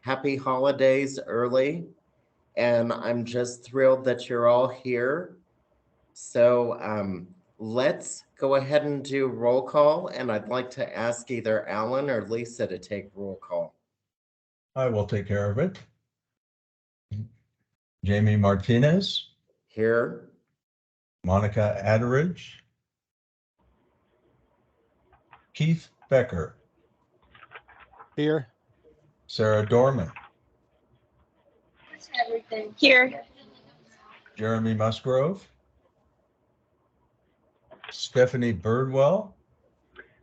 Happy holidays early, and I'm just thrilled that you're all here. So let's go ahead and do roll call, and I'd like to ask either Alan or Lisa to take roll call. I will take care of it. Jamie Martinez. Here. Monica Adderidge. Keith Becker. Here. Sarah Dorman. Here. Jeremy Musgrove. Stephanie Birdwell.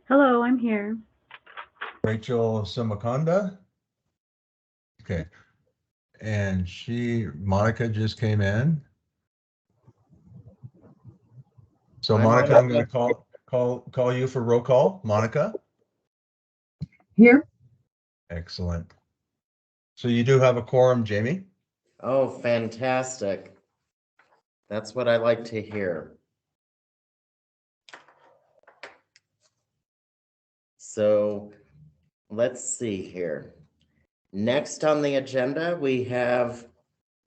Hello, I'm here. Rachel Simakonda. Okay. And Monica just came in. So Monica, I'm going to call you for roll call. Monica. Here. Excellent. So you do have a quorum, Jamie? Oh, fantastic. That's what I like to hear. So let's see here. Next on the agenda, we have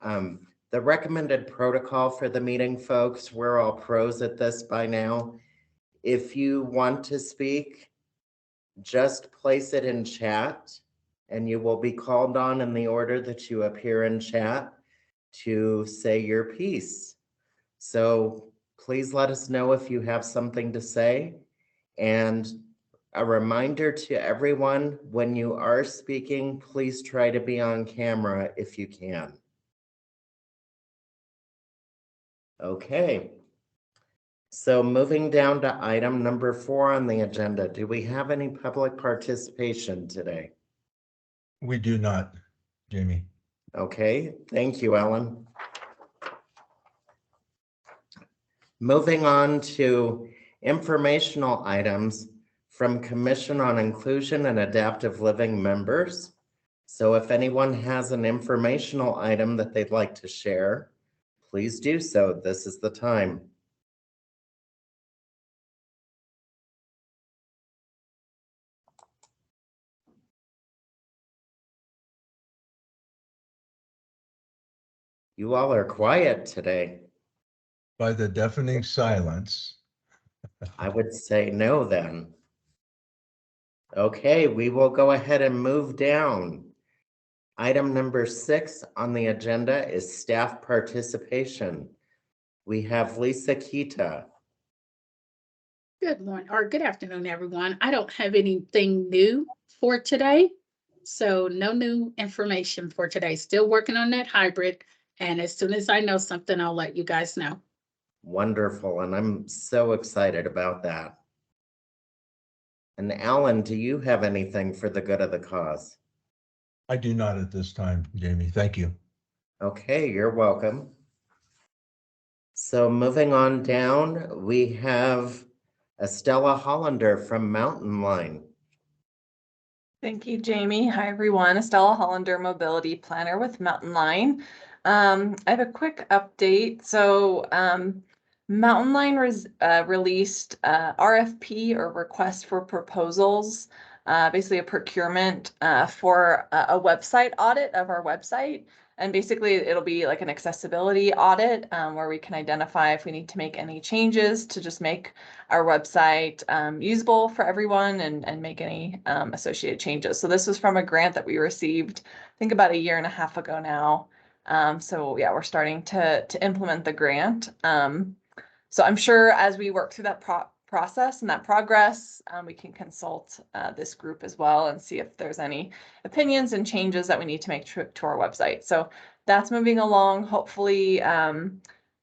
the recommended protocol for the meeting, folks. We're all pros at this by now. If you want to speak, just place it in chat and you will be called on in the order that you appear in chat to say your piece. So please let us know if you have something to say. And a reminder to everyone, when you are speaking, please try to be on camera if you can. Okay. So moving down to item number 4 on the agenda, do we have any public participation today? We do not, Jamie. Okay, thank you, Ellen. Moving on to informational items from Commission on Inclusion and Adaptive Living members. So if anyone has an informational item that they'd like to share, please do so. This is the time. You all are quiet today. By the deafening silence. I would say no then. Okay, we will go ahead and move down. Item number 6 on the agenda is staff participation. We have Lisa Kita. Good morning or good afternoon, everyone. I don't have anything new for today. So no new information for today. Still working on that hybrid. And as soon as I know something, I'll let you guys know. Wonderful. And I'm so excited about that. And Alan, do you have anything for the good of the cause? I do not at this time, Jamie. Thank you. Okay, you're welcome. So moving on down, we have Estella Hollander from Mountain Line. Thank you, Jamie. Hi, everyone. Estella Hollander, Mobility Planner with Mountain Line. I have a quick update. So Mountain Line released RFP or request for proposals, basically a procurement for a website audit of our website. And basically it'll be like an accessibility audit where we can identify if we need to make any changes to just make our website usable for everyone and make any associated changes. So this was from a grant that we received, I think about 1.5 years ago now. So yeah, we're starting to implement the grant. So I'm sure as we work through that process and that progress, we can consult this group as well and see if there's any opinions and changes that we need to make to our website. So that's moving along. Hopefully the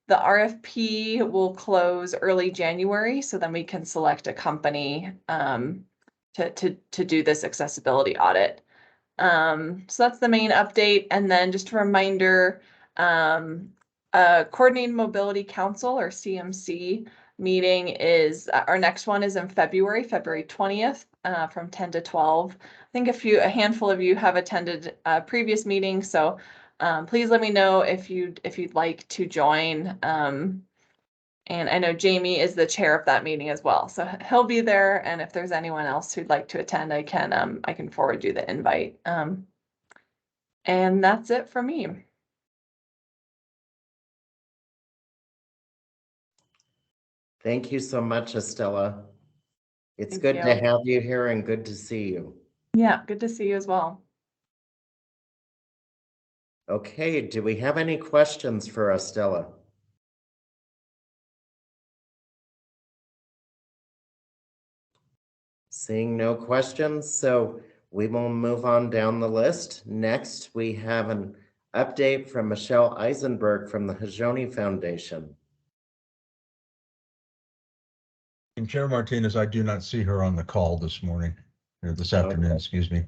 RFP will close early January, so then we can select a company to do this accessibility audit. So that's the main update. And then just a reminder, Coordinated Mobility Council or CMC meeting is our next one is in February 20th from 10 to 12. I think a handful of you have attended previous meetings, so please let me know if you'd like to join. And I know Jamie is the chair of that meeting as well, so he'll be there. And if there's anyone else who'd like to attend, I can forward you the invite. And that's it for me. Thank you so much, Estella. It's Thank good you. to have you here and good to see you. Yeah, good to see you as well. Okay, do we have any questions for Estella? Seeing no questions, so we will move on down the list. Next, we have an update from Michelle Eisenberg from the Hajoni Foundation. And Chair Martinez, I do not see her on the call this morning, or this afternoon, Okay. excuse me.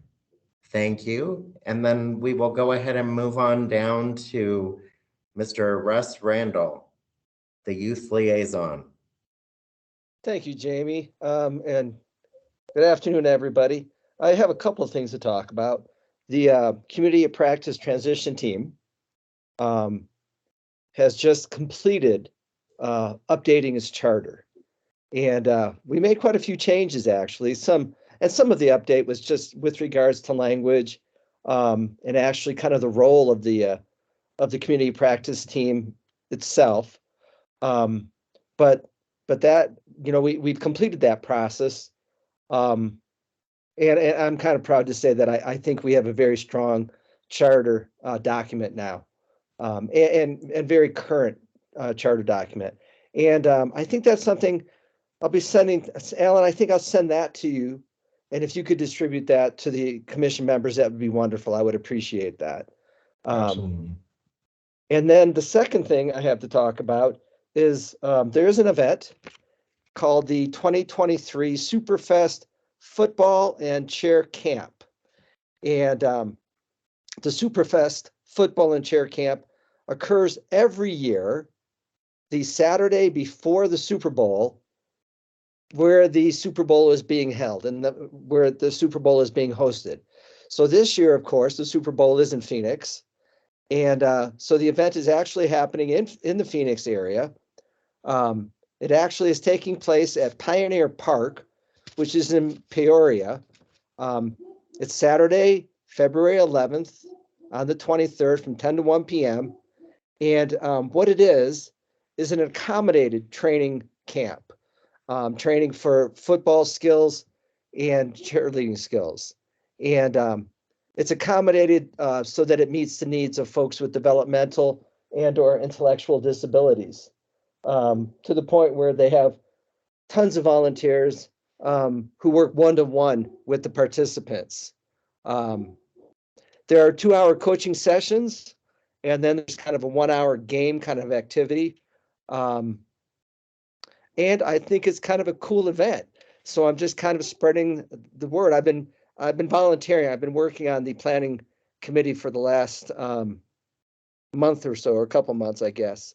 Thank you. And then we will go ahead and move on down to Mr. Russ Randall, the youth liaison. Thank you, Jamie. And good afternoon, everybody. I have a couple of things to talk about. The Community of Practice Transition Team has just completed updating its charter. And we made quite a few changes, actually. Some of the update was just with regards to language and actually kind of the role of the community practice team itself. But that, we've completed that process. And I'm kind of proud to say that I think we have a very strong charter document now, and very current charter document. And I think that's something I'll be sending, Alan, I think I'll send that to you. And if you could distribute that to the commission members, that would be wonderful. I would appreciate that. Absolutely. And then the second thing I have to talk about is there is an event called the 2023 Superfest Football and Chair Camp. And the Superfest Football and Chair Camp occurs every year, the Saturday before the Super Bowl, where the Super Bowl is being held and where the Super Bowl is being hosted. So this year, of course, the Super Bowl is in Phoenix. And so the event is actually happening in the Phoenix area. It actually is taking place at Pioneer Park, which is in Peoria. It's Saturday, February 11th on the 23rd from 10 to 1 p.m. And what it is an accommodated training camp. Training for football skills and cheerleading skills. And it's accommodated so that it meets the needs of folks with developmental and or intellectual disabilities, to the point where they have tons of volunteers who work one-to-one with the participants. There are 2-hour coaching sessions, and then there's kind of a 1-hour game kind of activity. And I think it's kind of a cool event. So I'm just kind of spreading the word. I've been volunteering. I've been working on the planning committee for the last month or so, or a couple months, I guess.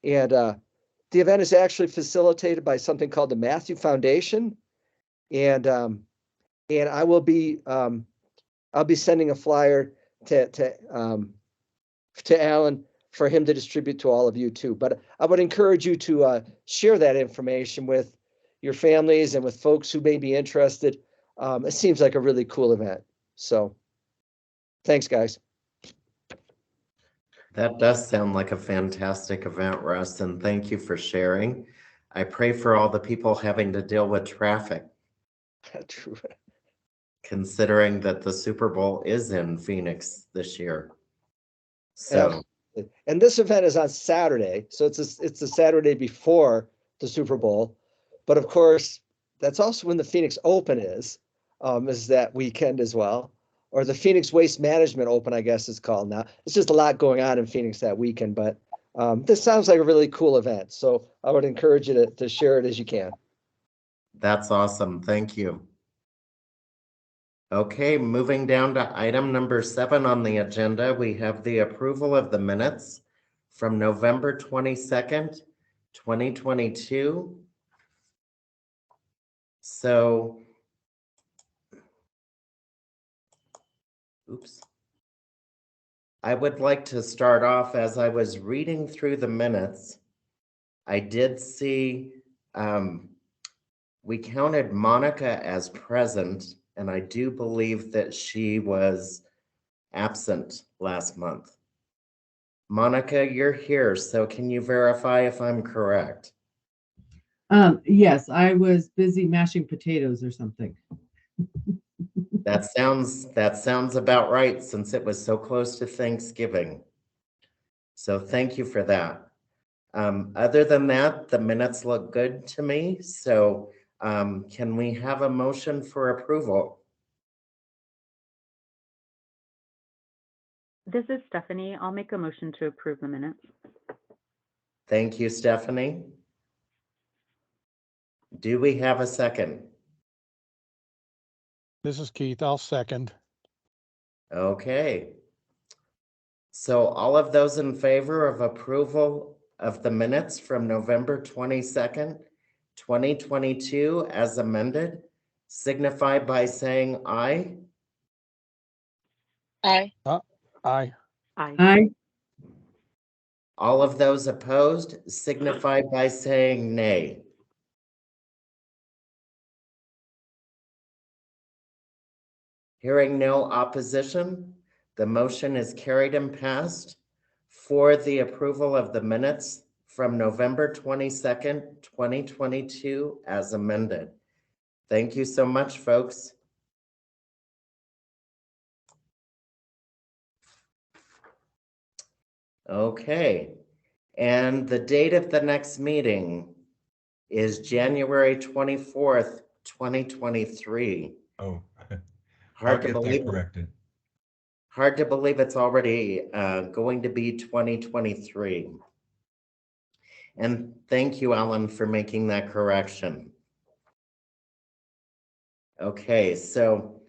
And the event is actually facilitated by something called the Matthew Foundation. And I will be I'll be sending a flyer to Alan for him to distribute to all of you too. But I would encourage you to share that information with your families and with folks who may be interested. It seems like a really cool event. So thanks, guys. That does sound like a fantastic event, Russ, and thank you for sharing. I pray for all the people having to deal with traffic, True. considering that the Super Bowl is in Phoenix this year. So, And this event is on Saturday, so it's the Saturday before the Super Bowl. But of course, that's also when the Phoenix Open is that weekend as well, or the Phoenix Waste Management Open, I guess it's called now. It's just a lot going on in Phoenix that weekend, but this sounds like a really cool event. So I would encourage you to share it as you can. that's awesome. Thank you. Okay, moving down to item number 7 on the agenda, we have the approval of the minutes from November 22nd, 2022. So, oops. I would like to start off as I was reading through the minutes. I did see we counted Monica as present, and I do believe that she was absent last month. Monica, you're here, so can you verify if I'm correct? Yes, I was busy mashing potatoes or something. That sounds about right since it was so close to Thanksgiving. So thank you for that. Other than that, the minutes look good to me. So can we have a motion for approval? This is Stephanie. I'll make a motion to approve the minutes. Thank you, Stephanie. Do we have a second? This is Keith. I'll second. Okay. So all of those in favor of approval of the minutes from November 22nd, 2022 as amended, signify by saying aye. Aye. Aye. Aye. Aye. All of those opposed signify by saying nay. Hearing no opposition, the motion is carried and passed for the approval of the minutes from November 22nd, 2022 as amended. Thank you so much, folks. Okay, and the date of the next meeting is January 24th, 2023. Oh, I'll Hard to get that believe. corrected. Hard to believe it's already going to be 2023. And thank you, Alan, for making that correction. Okay, so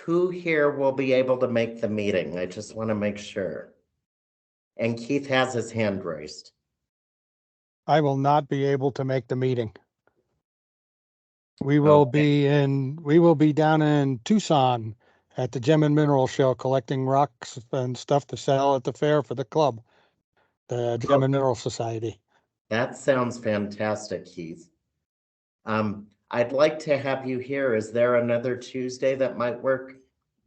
who here will be able to make the meeting? I just want to make sure. And Keith has his hand raised. I will not be able to make the meeting. We will Okay. we will be down in Tucson at the Gem and Mineral Show collecting rocks and stuff to sell at the fair for the club, the Gem and Mineral Society. That sounds fantastic, Keith. I'd like to have you here. Is there another Tuesday that might work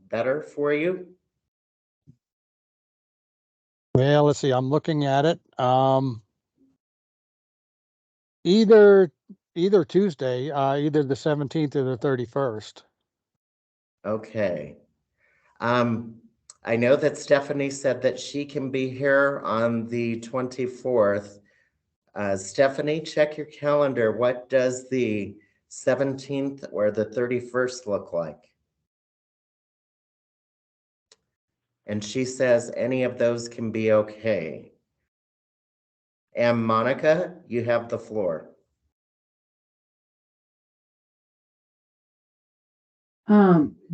better for you? Well, let's see, I'm looking at it. Either Tuesday, either the 17th or the 31st. Okay. I know that Stephanie said that she can be here on the 24th. Stephanie, check your calendar. What does the 17th or the 31st look like? And she says any of those can be okay. And Monica, you have the floor.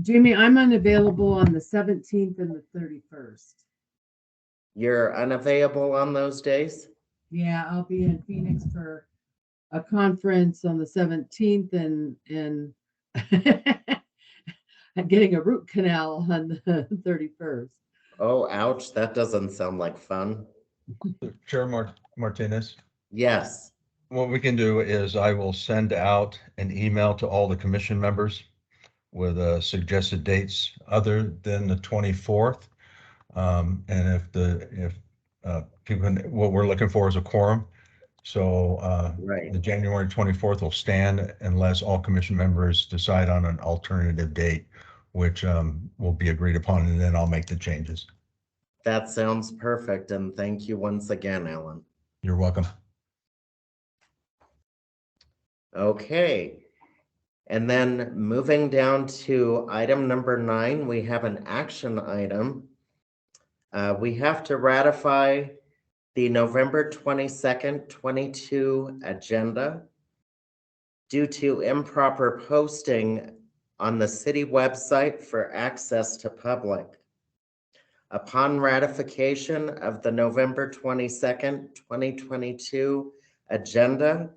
Jamie, I'm unavailable on the 17th and the 31st. You're unavailable on those days? Yeah, I'll be in Phoenix for a conference on the 17th and I'm getting a root canal on the 31st. Oh, ouch. That doesn't sound like fun. Chair Martinez, Yes. what we can do is I will send out an email to all the commission members with suggested dates other than the 24th. And if people, what we're looking for is a quorum. So Right. the January 24th will stand unless all commission members decide on an alternative date, which will be agreed upon, and then I'll make the changes. That sounds perfect. And thank you once again, Alan. You're welcome. Okay. And then moving down to item number 9, we have an action item. We have to ratify the November 22nd, 22 agenda due to improper posting on the city website for access to public. Upon ratification of the November 22nd, 2022 agenda,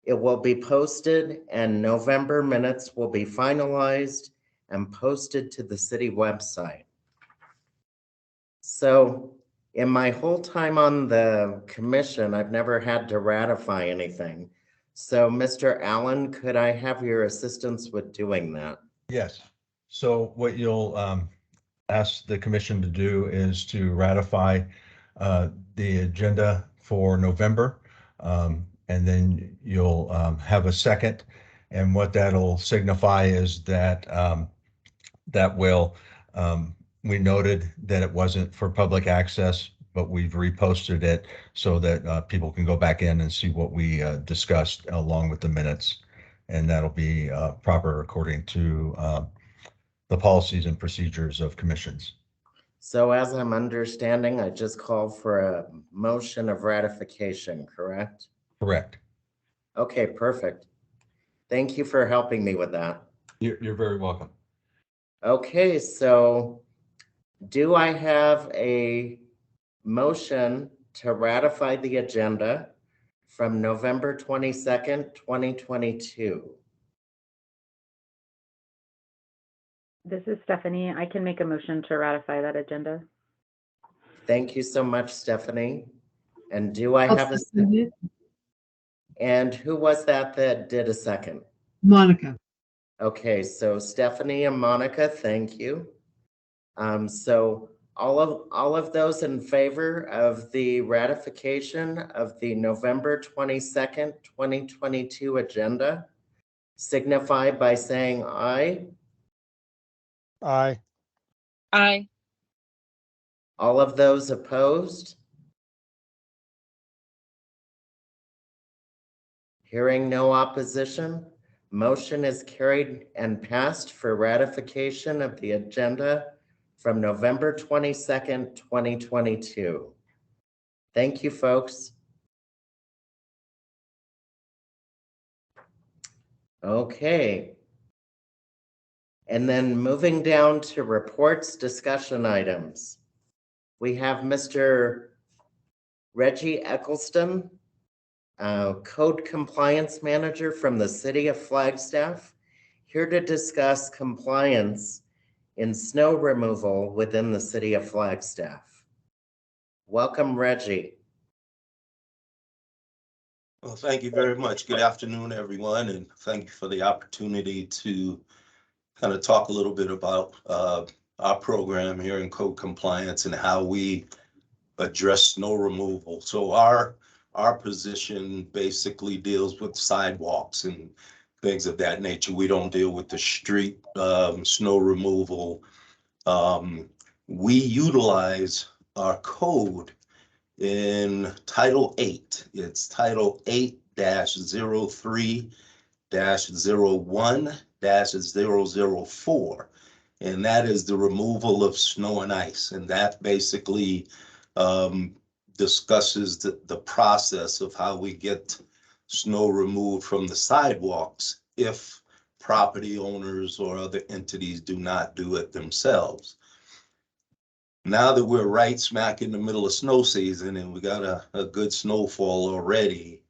it will be posted and November minutes will be finalized and posted to the city website. So in my whole time on the commission, I've never had to ratify anything. So Mr. Allen, could I have your assistance with doing that? Yes. So what you'll ask the commission to do is to ratify the agenda for November. And then you'll have a second. And what that'll signify is that we noted that it wasn't for public access, but we've reposted it so that people can go back in and see what we discussed along with the minutes. And that'll be proper according to the policies and procedures of commissions. So as I'm understanding, I just called for a motion of ratification, correct? Correct. Okay, perfect. Thank you for helping me with that. You're very welcome. Okay, so do I have a motion to ratify the agenda from November 22nd, 2022? This is Stephanie. I can make a motion to ratify that agenda. Thank you so much, Stephanie. And do I I'll have a second it. And who was that did a second? Monica. Okay, so Stephanie and Monica, thank you. So all of those in favor of the ratification of the November 22nd, 2022 agenda signify by saying aye. Aye. Aye. All of those opposed? Hearing no opposition, motion is carried and passed for ratification of the agenda from November 22nd, 2022. Thank you, folks. Okay. And then moving down to reports, discussion items. We have Mr. Reggie Eccleston, Code Compliance Manager from the City of Flagstaff, here to discuss compliance in snow removal within the City of Flagstaff. Welcome, Reggie. Well, thank you very much. Good afternoon, everyone, and thank you for the opportunity to kind of talk a little bit about our program here in code compliance and how we address snow removal. So our position basically deals with sidewalks and things of that nature. We don't deal with the street snow removal. We utilize our code in Title 8. It's Title 8-03-01-004. And that is the removal of snow and ice. And that basically discusses the process of how we get snow removed from the sidewalks if property owners or other entities do not do it themselves. Now that we're right smack in the middle of snow season and we got a good snowfall already,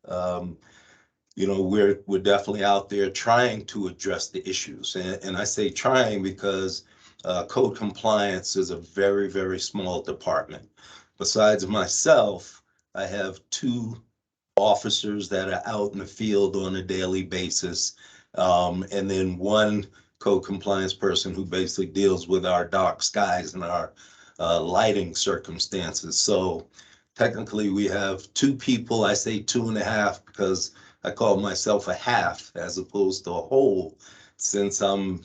you know, we're definitely out there trying to address the issues. And I say trying because code compliance is a very, very small department. Besides myself, I have 2 officers that are out in the field on a daily basis, and then 1 code compliance person who basically deals with our dark skies and our lighting circumstances. So technically we have 2 people. I say 2.5 because I call myself a half as opposed to a whole, since I'm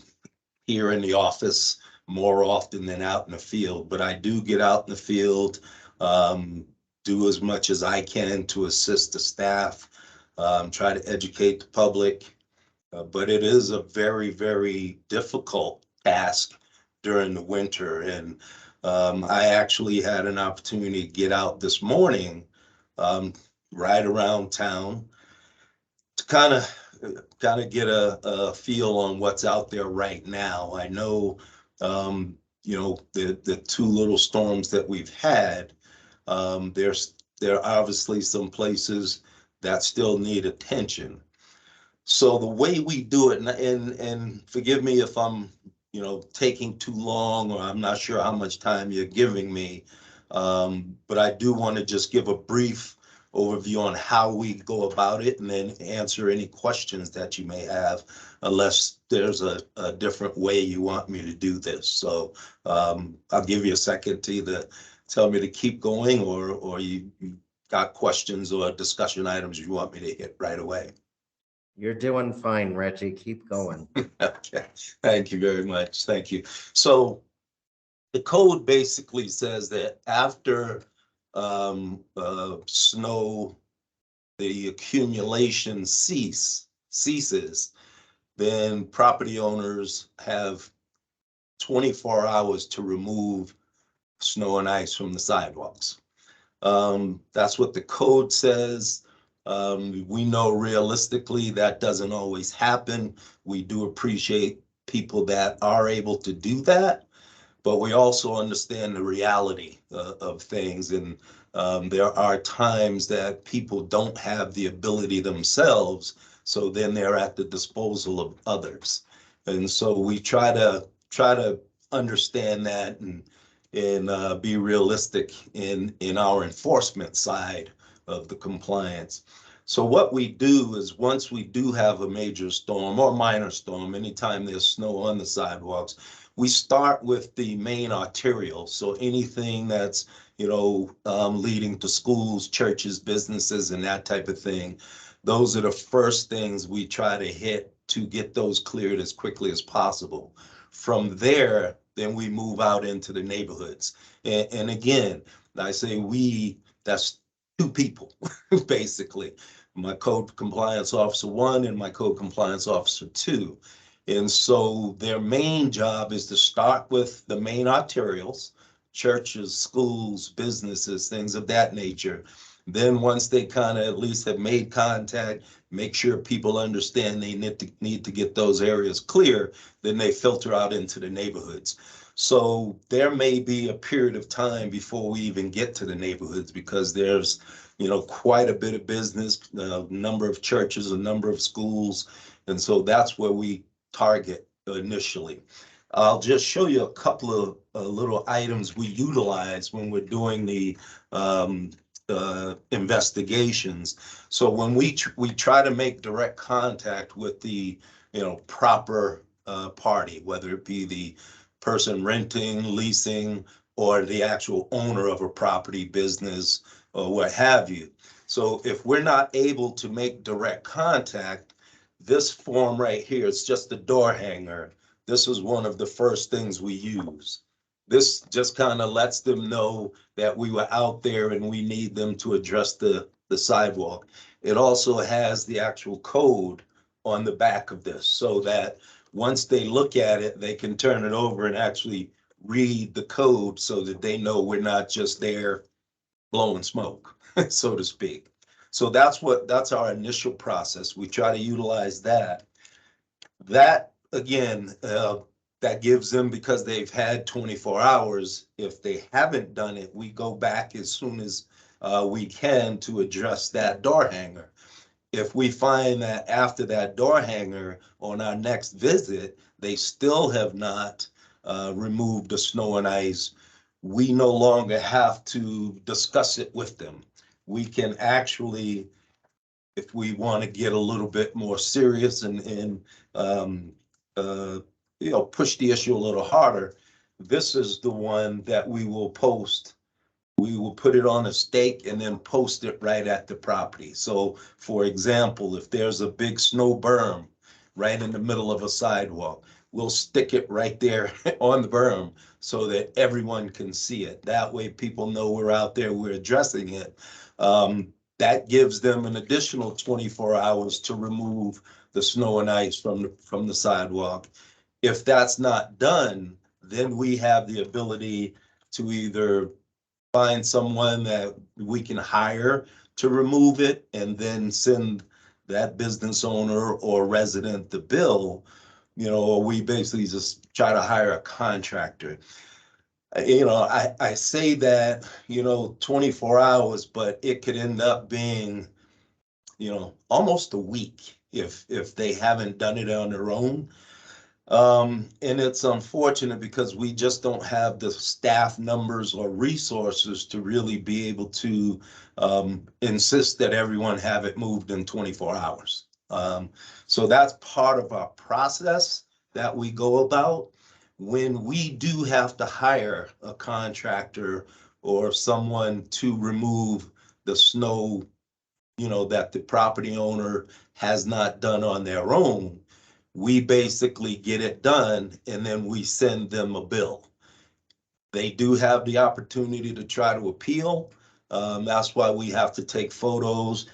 here in the office more often than out in the field. But I do get out in the field, do as much as I can to assist the staff, try to educate the public. But it is a very, very difficult task during the winter. And I actually had an opportunity to get out this morning, right around town, to kind of get a feel on what's out there right now. I know, you know, the 2 little storms that we've had, there are obviously some places that still need attention. So the way we do it, and forgive me if I'm, you know, taking too long, or I'm not sure how much time you're giving me, but I do want to just give a brief overview on how we go about it, and then answer any questions that you may have, unless there's a different way you want me to do this. So I'll give you a second to either tell me to keep going, or you got questions or discussion items you want me to hit right away. You're doing fine, Reggie. Keep going. Okay, thank you very much. Thank you. So the code basically says that after snow, the accumulation ceases, then property owners have 24 hours to remove snow and ice from the sidewalks. That's what the code says. We know realistically that doesn't always happen. We do appreciate people that are able to do that, but we also understand the reality of things. And there are times that people don't have the ability themselves, so then they're at the disposal of others. And so we try to understand that and be realistic in our enforcement side of the compliance. So what we do is, once we do have a major storm or minor storm, anytime there's snow on the sidewalks, we start with the main arterial. So anything that's, leading to schools, churches, businesses, and that type of thing, those are the first things we try to hit to get those cleared as quickly as possible. From there, then we move out into the neighborhoods. And again, I say we, that's two people, basically. My code compliance officer 1 and my code compliance officer 2. And so their main job is to start with the main arterials, churches, schools, businesses, things of that nature. Then once they kind of at least have made contact, make sure people understand they need to get those areas clear, then they filter out into the neighborhoods. So there may be a period of time before we even get to the neighborhoods, because there's, quite a bit of business, a number of churches, a number of schools. And so that's where we target initially. I'll just show you a couple of little items we utilize when we're doing the investigations. So when we try to make direct contact with the proper party, whether it be the person renting, leasing, or the actual owner of a property, business, or what have you. So if we're not able to make direct contact, this form right here, it's just a door hanger. This is one of the first things we use. This just kind of lets them know that we were out there and we need them to address the sidewalk. It also has the actual code on the back of this, so that once they look at it, they can turn it over and actually read the code, so that they know we're not just there blowing smoke, so to speak. So that's our initial process. We try to utilize that. That again, that gives them, because they've had 24 hours. If they haven't done it, we go back as soon as we can to address that door hanger. If we find that after that door hanger on our next visit, they still have not removed the snow and ice, we no longer have to discuss it with them. We can actually, if we want to get a little bit more serious and push the issue a little harder, this is the one that we will post. We will put it on a stake and then post it right at the property. So for example, if there's a big snow berm right in the middle of a sidewalk, we'll stick it right there on the berm so that everyone can see it. That way people know we're out there, we're addressing it. That gives them an additional 24 hours to remove the snow and ice from the sidewalk. If that's not done, then we have the ability to either find someone that we can hire to remove it and then send that business owner or resident the bill, or we basically just try to hire a contractor. I say that, 24 hours, but it could end up being, almost a week if they haven't done it on their own. And it's unfortunate because we just don't have the staff numbers or resources to really be able to insist that everyone have it moved in 24 hours. So that's part of our process that we go about. When we do have to hire a contractor or someone to remove the snow, that the property owner has not done on their own, we basically get it done and then we send them a bill. They do have the opportunity to try to appeal. That's why we have to take photos,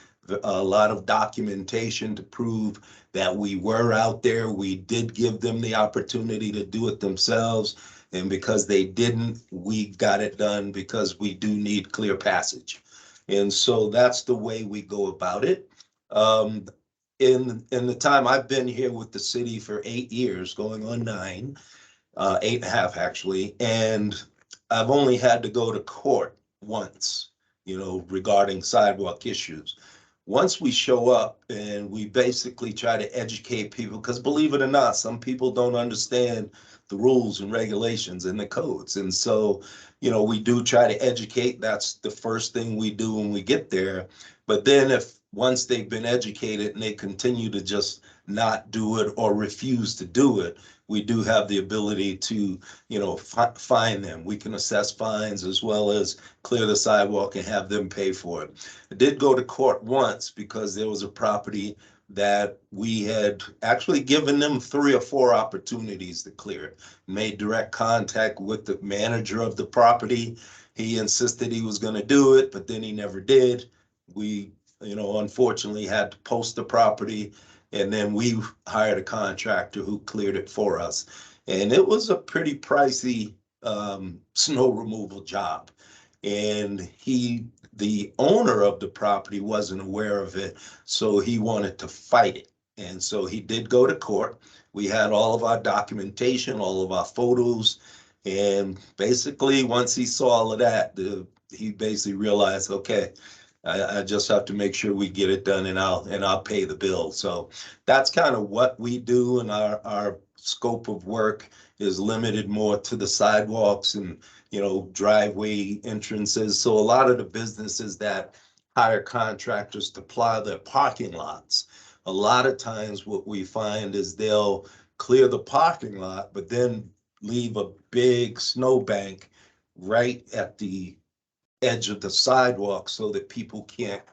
a lot of documentation to prove that we were out there. We did give them the opportunity to do it themselves. And because they didn't, we got it done because we do need clear passage. And so that's the way we go about it. In the time I've been here with the city for 8 years, going on 9, 8.5 actually, and I've only had to go to court once, regarding sidewalk issues. Once we show up and we basically try to educate people, because believe it or not, some people don't understand the rules and regulations and the codes. And so, we do try to educate. That's the first thing we do when we get there. But then if once they've been educated and they continue to just not do it or refuse to do it, we do have the ability to, fine them. We can assess fines as well as clear the sidewalk and have them pay for it. I did go to court once because there was a property that we had actually given them 3 or 4 opportunities to clear it. Made direct contact with the manager of the property. He insisted he was going to do it, but then he never did. We, unfortunately had to post the property, and then we hired a contractor who cleared it for us. And it was a pretty pricey snow removal job. And the owner of the property wasn't aware of it, so he wanted to fight it. And so he did go to court. We had all of our documentation, all of our photos. And basically, once he saw all of that, he basically realized, okay, I just have to make sure we get it done, and I'll pay the bill. So that's kind of what we do, and our scope of work is limited more to the sidewalks and driveway entrances. So a lot of the businesses that hire contractors to plow their parking lots, a lot of times what we find is they'll clear the parking lot, but then leave a big snowbank right at the edge of the sidewalk so that people can't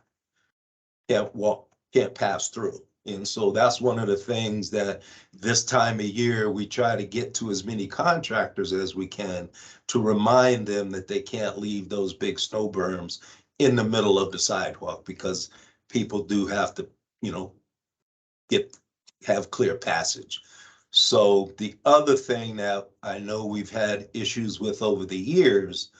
pass through. And so that's one of the things that this time of year we try to get to as many contractors as we can to remind them that they can't leave those big snow berms in the middle of the sidewalk, because people do have to, have clear passage. So the other thing that I know we've had issues with over the years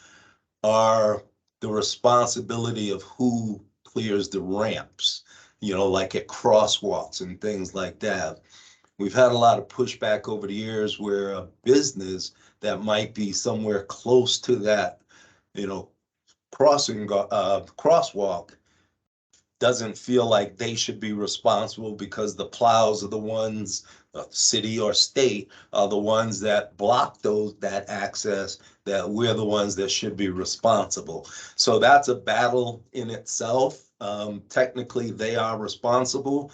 are the responsibility of who clears the ramps, like at crosswalks and things like that. We've had a lot of pushback over the years where a business that might be somewhere close to that, crosswalk doesn't feel like they should be responsible because the plows are the ones, city or state, are the ones that block that access, that we're the ones that should be responsible. So that's a battle in itself. Technically, they are responsible,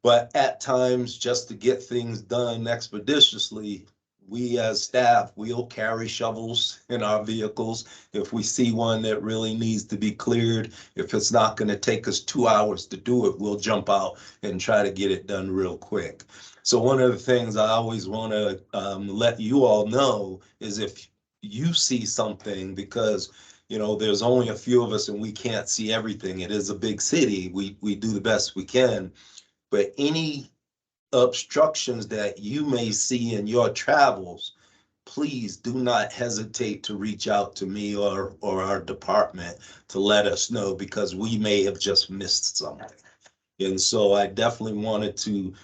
but at times, just to get things done expeditiously, we as staff, we'll carry shovels in our vehicles. If we see one that really needs to be cleared, if it's not going to take us 2 hours to do it, we'll jump out and try to get it done real quick. So one of the things I always want to let you all know is if you see something, because there's only a few of us and we can't see everything. It is a big city. We do the best we can, but any obstructions that you may see in your travels, please do not hesitate to reach out to me or our department to let us know, because we may have just missed something. And so I definitely wanted to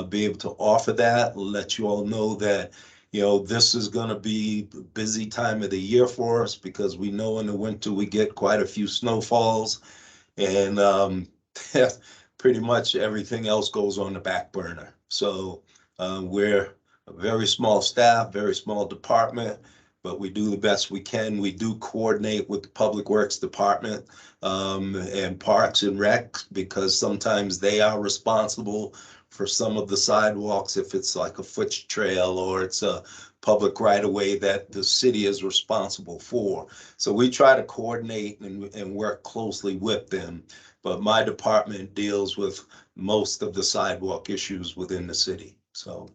be able to offer that, let you all know that, this is going to be a busy time of the year for us, because we know in the winter we get quite a few snowfalls, and pretty much everything else goes on the back burner. So we're a very small staff, very small department, but we do the best we can. We do coordinate with the Public Works Department and Parks and Rec, because sometimes they are responsible for some of the sidewalks, if it's like a foot trail or it's a public right of way that the city is responsible for. So we try to coordinate and work closely with them. But my department deals with most of the sidewalk issues within the city. So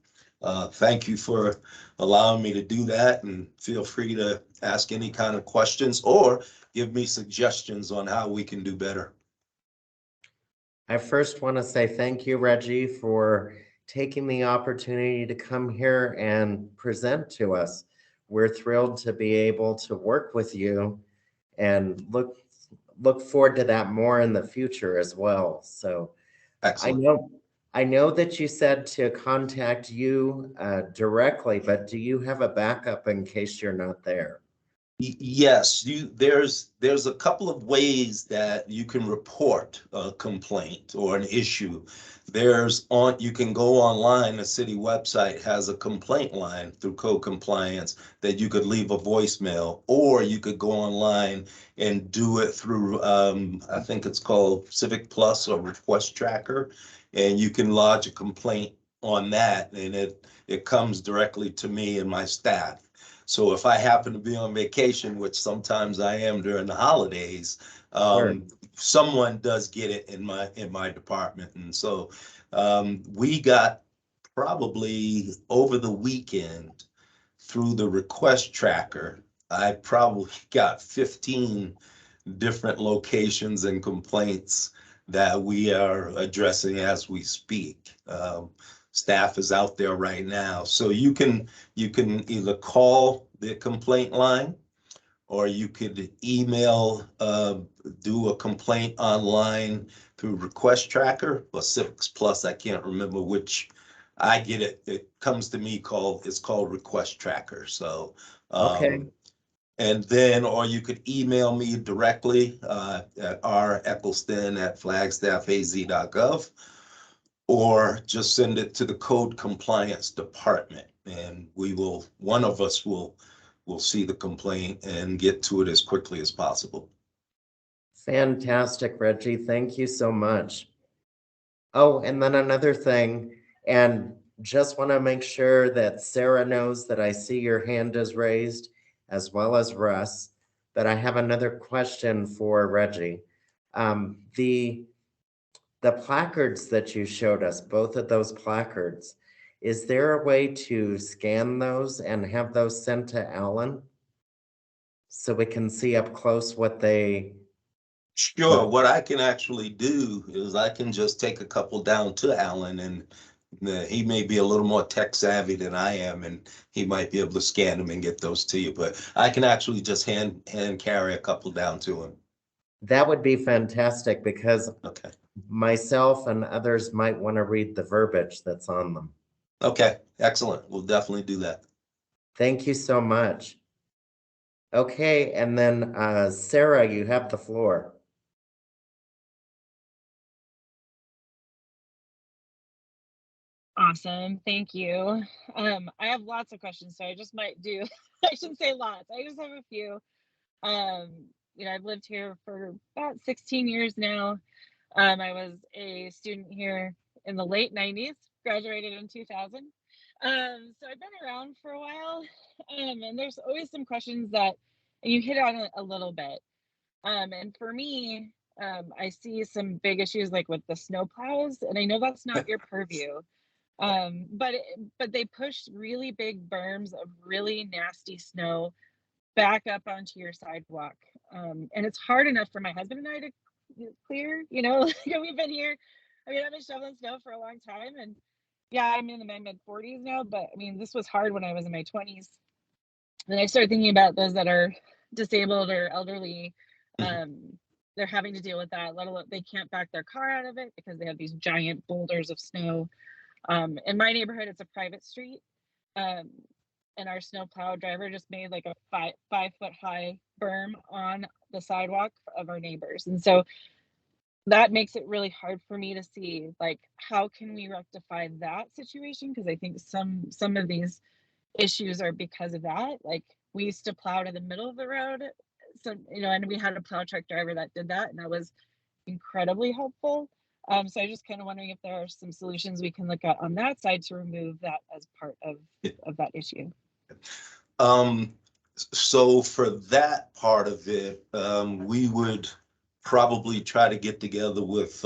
thank you for allowing me to do that, and feel free to ask any kind of questions or give me suggestions on how we can do better. I first want to say thank you, Reggie, for taking the opportunity to come here and present to us. We're thrilled to be able to work with you and look forward to that more in the future as well. So Excellent. I know that you said to contact you directly, but do you have a backup in case you're not there? Yes, there's a couple of ways that you can report a complaint or an issue. You can go online, the city website has a complaint line through code compliance that you could leave a voicemail, or you could go online and do it through, I think it's called Civic Plus or Request Tracker, and you can lodge a complaint on that, and it comes directly to me and my staff. So if I happen to be on vacation, which sometimes I am during the holidays, Sure. someone does get it in my department. And so we got probably over the weekend through the request tracker, I probably got 15 different locations and complaints that we are addressing as we speak. Staff is out there right now. So you can either call the complaint line, or you could email, do a complaint online through Request Tracker or Civics Plus. I can't remember which. I get it. It comes to me it's called Request Tracker. So, Okay. and then, or you could email me directly at reccleston@flagstaffaz.gov, or just send it to the Code Compliance Department, and one of us will see the complaint and get to it as quickly as possible. Fantastic, Reggie. Thank you so much. Oh, and then another thing, and just want to make sure that Sarah knows that I see your hand is raised, as well as Russ, but I have another question for Reggie. The placards that you showed us, both of those placards, is there a way to scan those and have those sent to Alan so we can see up close what they? Sure. What I can actually do is I can just take a couple down to Alan, and he may be a little more tech savvy than I am, and he might be able to scan them and get those to you. But I can actually just hand carry a couple down to him. That would be fantastic, because Okay. myself and others might want to read the verbiage that's on them. Okay. Excellent. We'll definitely do that. Thank you so much. Okay, and then Sarah, you have the floor. Awesome, thank you. I have lots of questions, so I just might do, I shouldn't say lots, I just have a few. I've lived here for about 16 years now. I was a student here in the late 90s, graduated in 2000. So I've been around for a while, and there's always some questions that, and you hit on it a little bit. And for me, I see some big issues like with the snow plows, and I know that's not your purview. But they push really big berms of really nasty snow back up onto your sidewalk. And it's hard enough for my husband and I to clear, we've been here. I mean, I've been shoveling snow for a long time, and yeah, I'm in my mid 40s now, but I mean, this was hard when I was in my 20s. Then I started thinking about those that are disabled or elderly. They're having to deal with that, let alone they can't back their car out of it because they have these giant boulders of snow. In my neighborhood, it's a private street, and our snowplow driver just made like a 5 foot high berm on the sidewalk of our neighbors. And so that makes it really hard for me to see, like, how can we rectify that situation? Because I think some of these issues are because of that. Like, we used to plow to the middle of the road, so and we had a plow truck driver that did that, and that was incredibly helpful. So I'm just kind of wondering if there are some solutions we can look at on that side to remove that as part of that issue. So for that part of it, we would probably try to get together with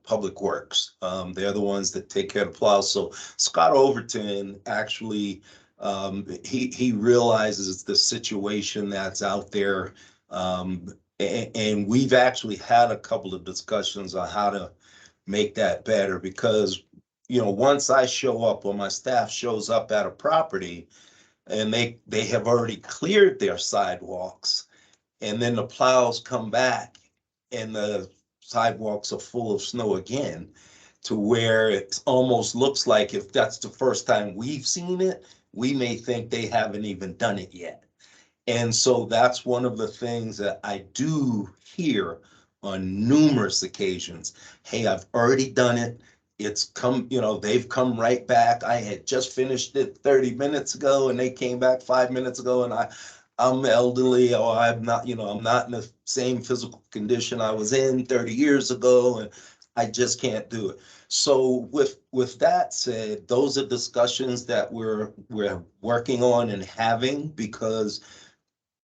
Public Works. They're the ones that take care of the plows. So Scott Overton actually, he realizes the situation that's out there. And we've actually had a couple of discussions on how to make that better, because, once I show up or my staff shows up at a property and they have already cleared their sidewalks, and then the plows come back and the sidewalks are full of snow again, to where it almost looks like, if that's the first time we've seen it, we may think they haven't even done it yet. And so that's one of the things that I do hear on numerous occasions. Hey, I've already done it. It's come, they've come right back. I had just finished it 30 minutes ago and they came back 5 minutes ago, and I'm elderly, or I'm not, I'm not in the same physical condition I was in 30 years ago, and I just can't do it. So with that said, those are discussions that we're working on and having, because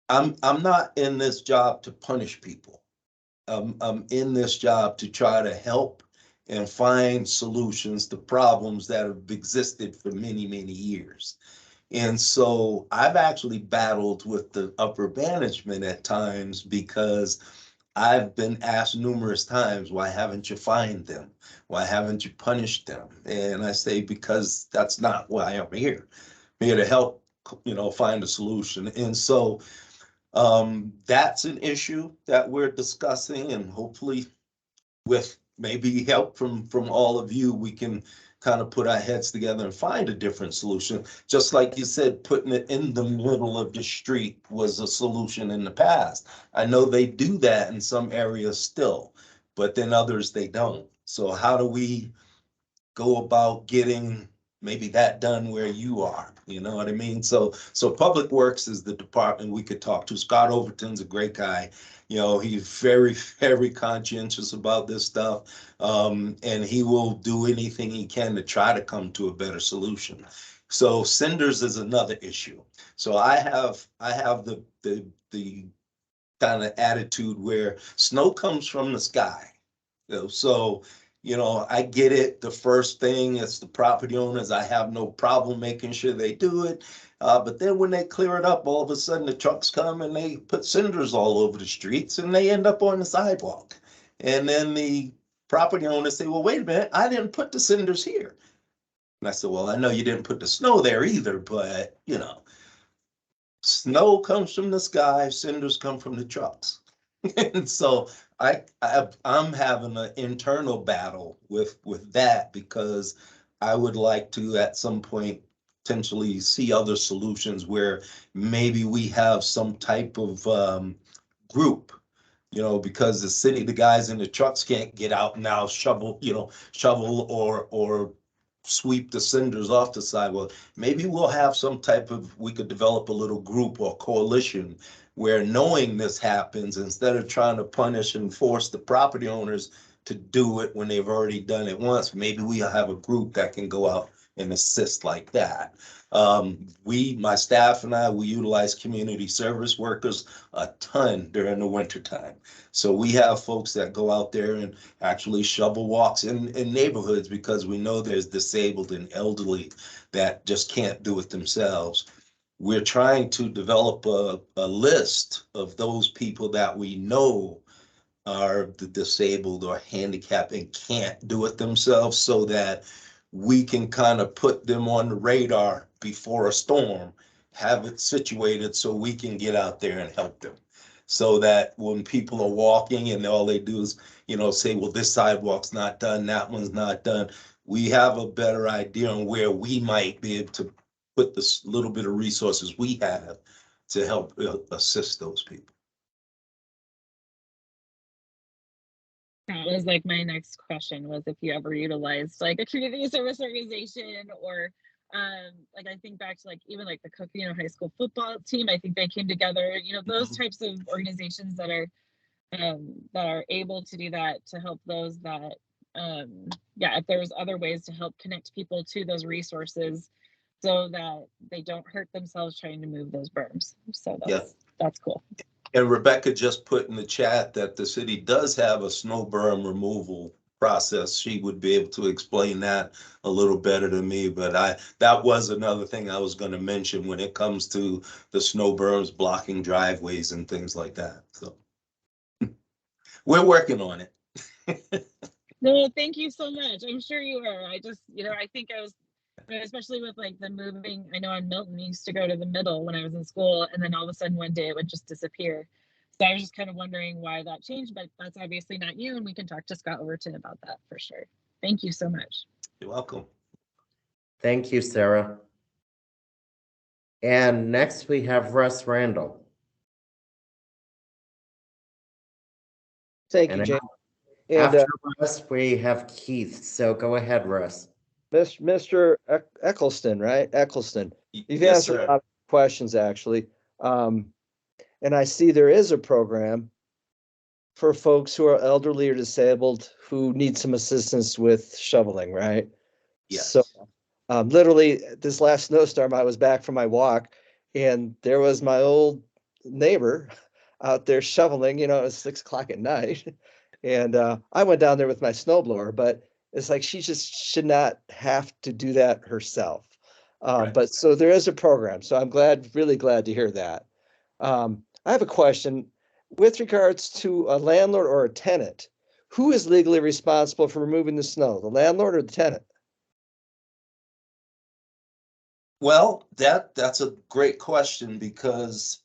I'm not in this job to punish people. I'm in this job to try to help and find solutions to problems that have existed for many, many years. And so I've actually battled with the upper management at times, because I've been asked numerous times, why haven't you fined them? Why haven't you punished them? And I say, because that's not why I'm here. I'm here to help, find a solution. And so that's an issue that we're discussing, and hopefully with maybe help from all of you, we can kind of put our heads together and find a different solution. Just like you said, putting it in the middle of the street was a solution in the past. I know they do that in some areas still, but then others they don't. So how do we go about getting maybe that done where you are? You know what I mean? So Public Works is the department we could talk to. Scott Overton's a great guy. He's very, very conscientious about this stuff. And he will do anything he can to try to come to a better solution. So cinders is another issue. So I have the kind of attitude where snow comes from the sky. So, I get it. The first thing, it's the property owners. I have no problem making sure they do it. But then when they clear it up, all of a sudden the trucks come and they put cinders all over the streets and they end up on the sidewalk. And then the property owners say, well, wait a minute, I didn't put the cinders here. And I said, well, I know you didn't put the snow there either, but, snow comes from the sky, cinders come from the trucks. And so I'm having an internal battle with that, because I would like to at some point potentially see other solutions where maybe we have some type of group, because the guys in the trucks can't get out now, shovel or sweep the cinders off the sidewalk. Maybe we'll have we could develop a little group or coalition where, knowing this happens, instead of trying to punish and force the property owners to do it when they've already done it once, maybe we have a group that can go out and assist like that. My staff and we utilize community service workers a ton during the winter time. So we have folks that go out there and actually shovel walks in neighborhoods, because we know there's disabled and elderly that just can't do it themselves. We're trying to develop a list of those people that we know are the disabled or handicapped and can't do it themselves, so that we can kind of put them on the radar before a storm, have it situated so we can get out there and help them. So that when people are walking and all they do is, say, well, this sidewalk's not done, that one's not done, we have a better idea on where we might be able to put this little bit of resources we have to help assist those people. That was like my next question, was if you ever utilized like a community service organization, or like I think back to like even like the Coconino High School football team. I think they came together, you know, those types of organizations that are able to do that, to help those that yeah, if there's other ways to help connect people to those resources so that they don't hurt themselves trying to move those berms. So that's cool. And Rebecca just put in the chat that the city does have a snow berm removal process. She would be able to explain that a little better than me, but that was another thing I was going to mention when it comes to the snow berms blocking driveways and things like that. So we're working on it. No, thank you so much. I'm sure you are. I just, you know, I think I was, especially with like the moving, I know on Milton, we used to go to the middle when I was in school, and then all of a sudden one day it would just disappear. So I was just kind of wondering why that changed, but that's obviously not you, and we can talk to Scott Overton about that for sure. Thank you so much. You're welcome. Thank you, Sarah. And next we have Russ Randall. Thank you, And James. And after Russ, we have Keith. So go ahead, Russ. Mr. Eccleston, right? Eccleston. You've Yes, answered sir. a lot of questions, actually. And I see there is a program for folks who are elderly or disabled who need some assistance with shoveling, right? Yes. So literally this last snowstorm, I was back from my walk and there was my old neighbor out there shoveling, you know, it was 6 o'clock at night. And I went down there with my snowblower, but it's like she just should not have to do that herself. Right. But so there is a program. So I'm glad, really glad to hear that. I have a question with regards to a landlord or a tenant. Who is legally responsible for removing the snow, the landlord or the tenant? Well, that's a great question, because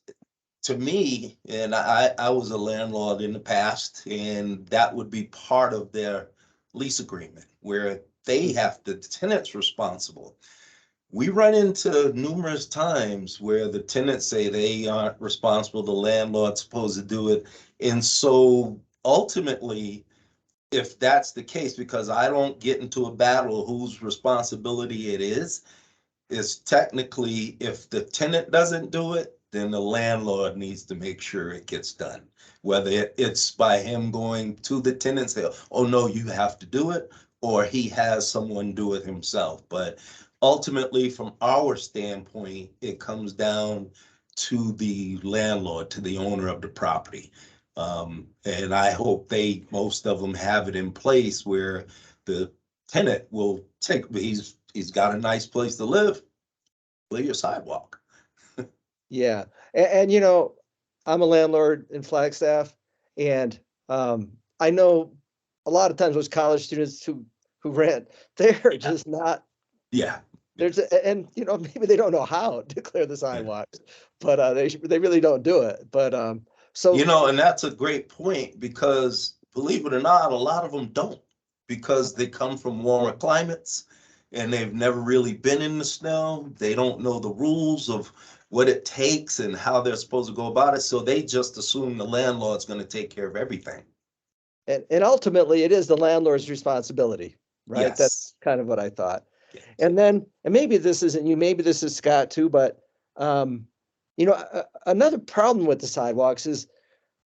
to me, and I was a landlord in the past, and that would be part of their lease agreement where they have the tenant's responsible. We run into numerous times where the tenants say they aren't responsible, the landlord's supposed to do it. And so ultimately, if that's the case, because I don't get into a battle whose responsibility it is technically, if the tenant doesn't do it, then the landlord needs to make sure it gets done. Whether it's by him going to the tenant and say, oh no, you have to do it, or he has someone do it himself. But ultimately, from our standpoint, it comes down to the landlord, to the owner of the property. And I hope most of them have it in place where the tenant will he's got a nice place to live, lay your sidewalk. Yeah. And you know, I'm a landlord in Flagstaff, and I know a lot of times those college students who rent, they're just not. Yeah. And you know, maybe they don't know how to clear the sidewalks, but they really don't do it. But so You know, and that's a great point, because believe it or not, a lot of them don't, because they come from warmer climates and they've never really been in the snow. They don't know the rules of what it takes and how they're supposed to go about it. So they just assume the landlord's going to take care of everything. and ultimately it is the landlord's responsibility, right? Yes. That's kind of what I thought. Yeah. And maybe this isn't you, maybe this is Scott too, but you know, another problem with the sidewalks is,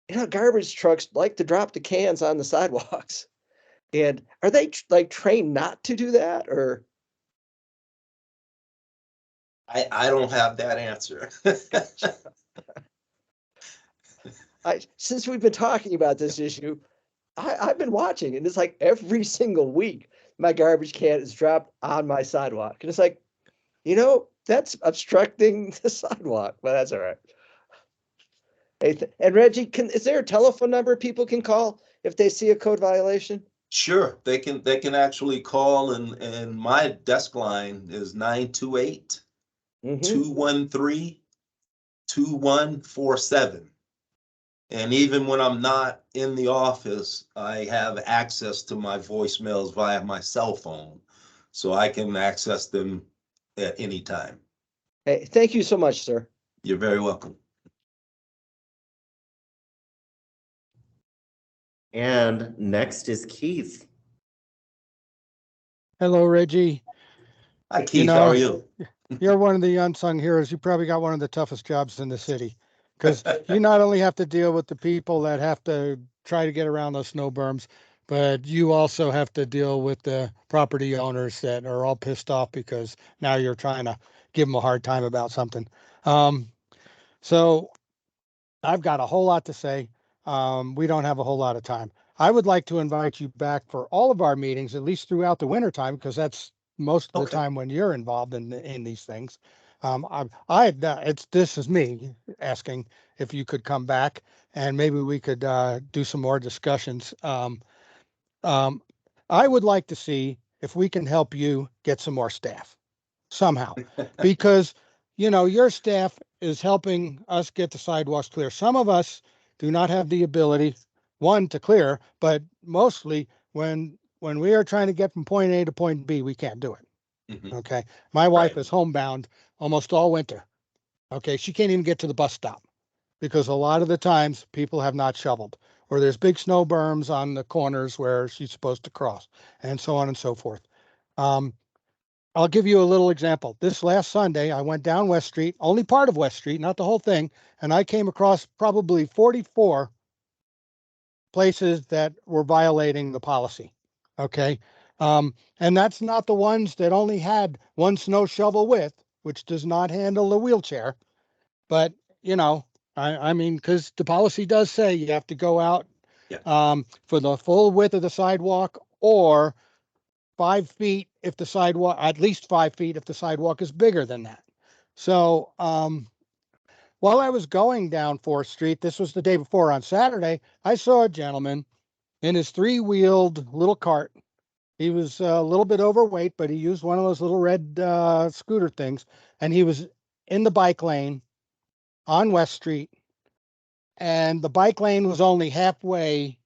you know, garbage trucks like to drop the cans on the sidewalks. And are they like trained not to do that, or? I don't have that answer. Since we've been talking about this issue, I've been watching, and it's like every single week my garbage can is dropped on my sidewalk. And it's like, you know, that's obstructing the sidewalk, but that's all right. Hey, and Reggie, is there a telephone number people can call if they see a code violation? Sure, they can actually call, and my desk line is 928 213 2147. And even when I'm not in the office, I have access to my voicemails via my cell phone, so I can access them at any time. Hey, thank you so much, sir. You're very welcome. And next is Keith. Hello, Reggie. Hi, Keith, how are know, you? You're one of the unsung heroes. You probably got one of the toughest jobs in the city because you not only have to deal with the people that have to try to get around those snow berms, but you also have to deal with the property owners that are all pissed off because now you're trying to give them a hard time about something. Um, so I've got a whole lot to say. We don't have a whole lot of time. I would like to invite you back for all of our meetings, at least throughout the winter time, because that's most of the Okay. time when you're involved in these things. It's this is me asking if you could come back and maybe we could do some more discussions. Um, I would like to see if we can help you get some more staff somehow, because your staff is helping us get the sidewalks clear. Some of us do not have the ability, one, to clear, but mostly when we are trying to get from point A to point B, we can't do it. Mhm. Okay. My wife Right. is homebound almost all winter. Okay. She can't even get to the bus stop because a lot of the times people have not shoveled, or there's big snow berms on the corners where she's supposed to cross, and so on and so forth. Um, I'll give you a little example. This last Sunday, I went down West Street, only part of West Street, not the whole thing, and I came across probably 44 places that were violating the policy. Okay. And that's not the ones that only had one snow shovel width, which does not handle a wheelchair. But, I mean, because the policy does say you have to go out Yeah. for the full width of the sidewalk, or 5 feet if the sidewalk, at least 5 feet if the sidewalk is bigger than that. So while I was going down 4th Street, this was the day before on Saturday, I saw a gentleman in his 3-wheeled little cart. He was a little bit overweight, but he used one of those little red scooter things, and he was in the bike lane on West Street, and the bike lane was only halfway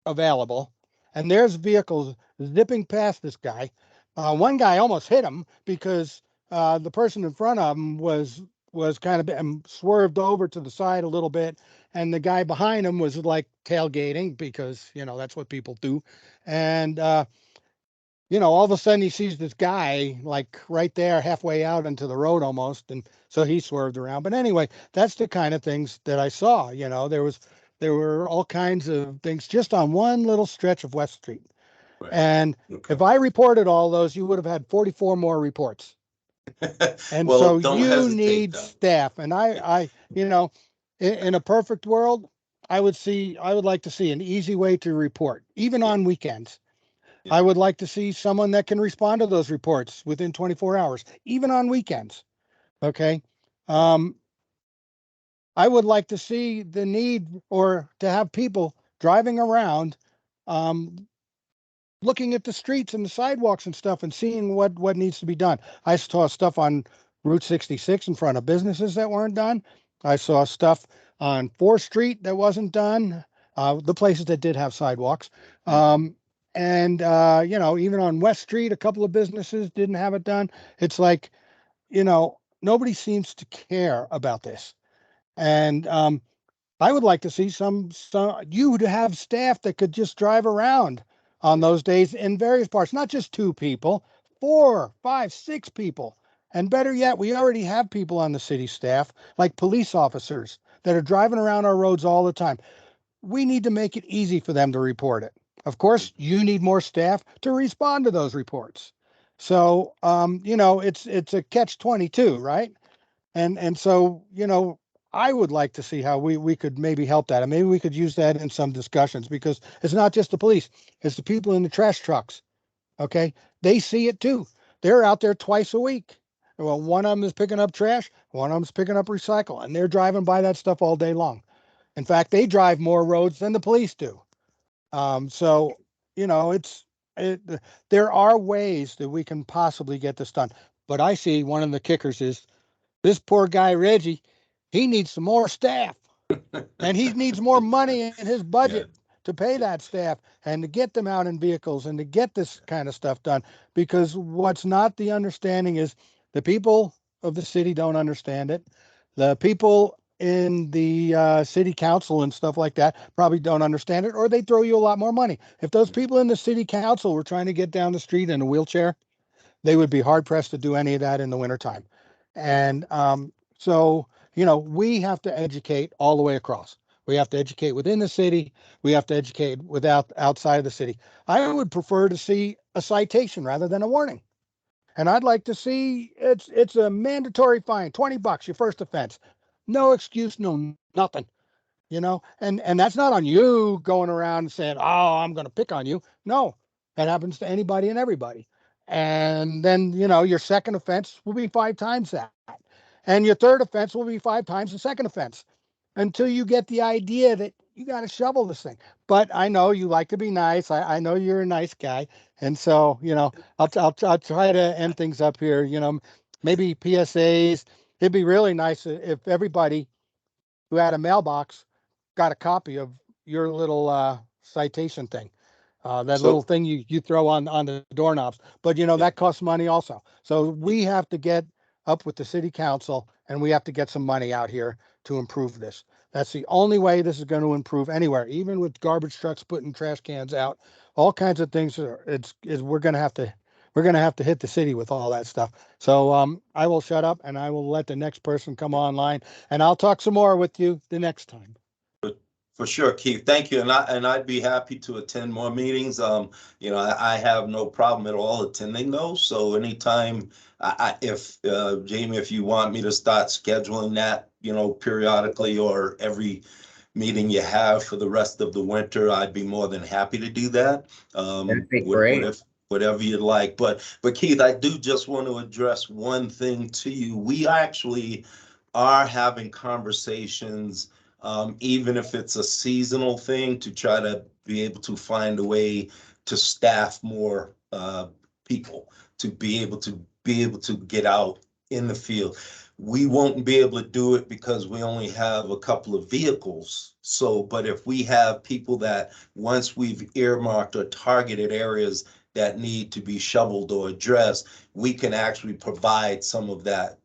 available, and there's vehicles zipping past this guy. One guy almost hit him because the person in front of him was kind of swerved over to the side a little bit, and the guy behind him was like tailgating because that's what people do, and all of a sudden he sees this guy like right there halfway out into the road almost. And so he swerved around. But anyway, that's the kind of things that I saw. There were all kinds of things just on one little stretch of West Street. Right. And Okay. if I reported all those, you would have had 44 more reports. And Well, so don't you hesitate, need though. staff. And in a perfect world, I would like to see an easy way to report, even on weekends. Yeah. I would like to see someone that can respond to those reports within 24 hours, even on weekends. Okay. Um, I would like to see the need or to have people driving around, um, looking at the streets and the sidewalks and stuff and seeing what needs to be done. I saw stuff on Route 66 in front of businesses that weren't done. I saw stuff on 4th Street that wasn't done, the places that did have sidewalks. And even on West Street, a couple of businesses didn't have it done. It's like, nobody seems to care about this. And I would like to see you to have staff that could just drive around on those days in various parts, not just 2 people, 4, 5, 6 people. And better yet, we already have people on the city staff, like police officers that are driving around our roads all the time. We need to make it easy for them to report it. Of course, you need more staff to respond to those reports. So, it's a catch-22, right? And so, I would like to see how we could maybe help that. And maybe we could use that in some discussions, because it's not just the police, it's the people in the trash trucks. Okay. They see it too. They're out there twice a week. Well, one of them is picking up trash, one of them is picking up recycle, and they're driving by that stuff all day long. In fact, they drive more roads than the police do. So, you know, it's, it, there are ways that we can possibly get this done. But I see one of the kickers is this poor guy, Reggie, he needs some more staff, and he needs more money in his budget to pay that staff and to get them out in vehicles and to get this kind of stuff done. Because what's not the understanding is the people of the city don't understand it. The people in the city council and stuff like that probably don't understand it, or they throw you a lot more money. If those people in the city council were trying to get down the street in a wheelchair, they would be hard pressed to do any of that in the wintertime. And so, we have to educate all the way across. We have to educate within the city. We have to educate outside of the city. I would prefer to see a citation rather than a warning. And I'd like to see it's a mandatory fine, $20, your first offense. No excuse, no nothing, and that's not on you going around saying, oh, I'm going to pick on you. No, that happens to anybody and everybody. And then, your second offense will be 5 times that. And your third offense will be 5 times the second offense until you get the idea that you got to shovel this thing. But I know you like to be nice. I know you're a nice guy. And so, I'll try to end things up here, maybe PSAs. It'd be really nice if everybody who had a mailbox got a copy of your little citation thing. That So- little thing you throw on the doorknobs. But that costs money also. So we have to get up with the city council and we have to get some money out here to improve this. That's the only way this is going to improve anywhere, even with garbage trucks putting trash cans out, all kinds of things. We're going to have to hit the city with all that stuff. So I will shut up and I will let the next person come online, and I'll talk some more with you the next time. For sure, Keith. Thank you. And I'd be happy to attend more meetings. I have no problem at all attending those. So anytime, if Jamie, if you want me to start scheduling that, periodically or every meeting you have for the rest of the winter, I'd be more than happy to do that. That'd be great. Whatever you'd like. But Keith, I do just want to address one thing to you. We actually are having conversations, even if it's a seasonal thing, to try to be able to find a way to staff more people to be able to get out in the field. We won't be able to do it because we only have a couple of vehicles. So, but if we have people that once we've earmarked or targeted areas that need to be shoveled or addressed, we can actually provide some of that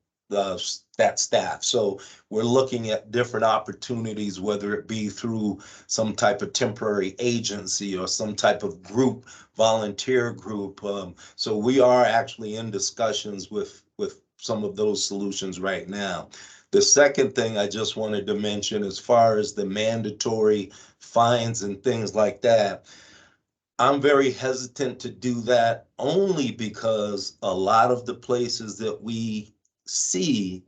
staff. So we're looking at different opportunities, whether it be through some type of temporary agency or some type of group, volunteer group. So we are actually in discussions with some of those solutions right now. The second thing I just wanted to mention, as far as the mandatory fines and things like that, I'm very hesitant to do that only because a lot of the places that we see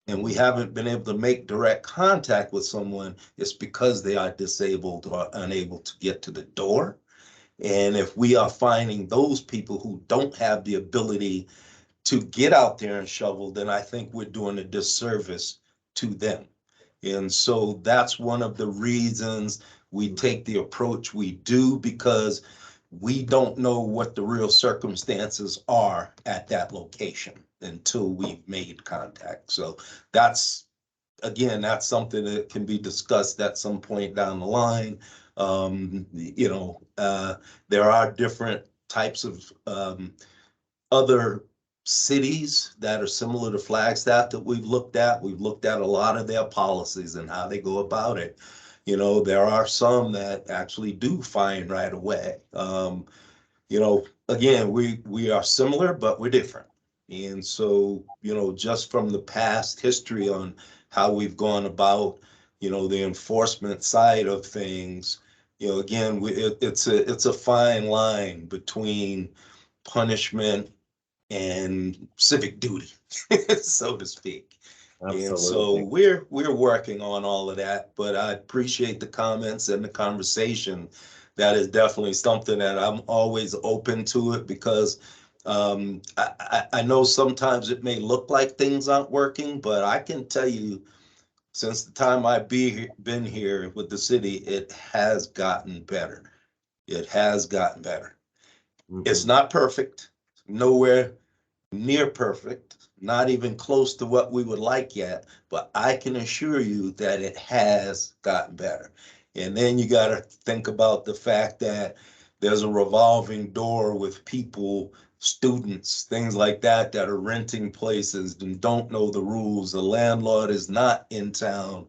and we haven't been able to make direct contact with someone, it's because they are disabled or unable to get to the door. And if we are finding those people who don't have the ability to get out there and shovel, then I think we're doing a disservice to them. And so that's one of the reasons we take the approach we do, because we don't know what the real circumstances are at that location until we've made contact. So that's something that can be discussed at some point down the line. There are different types of other cities that are similar to Flagstaff that we've looked at. We've looked at a lot of their policies and how they go about it. There are some that actually do fine right away. Again, we are similar, but we're different. And so, just from the past history on how we've gone about, the enforcement side of things, again, it's a fine line between punishment and civic duty, so to speak. And so Absolutely. we're working on all of that, but I appreciate the comments and the conversation. That is definitely something that I'm always open to it, because I know sometimes it may look like things aren't working, but I can tell you, since the time I've been here with the city, it has gotten better. It has gotten better. It's not perfect, nowhere near perfect, not even close to what we would like yet, but I can assure you that it has gotten better. And then you got to think about the fact that there's a revolving door with people students, things like that are renting places and don't know the rules. The landlord is not in town.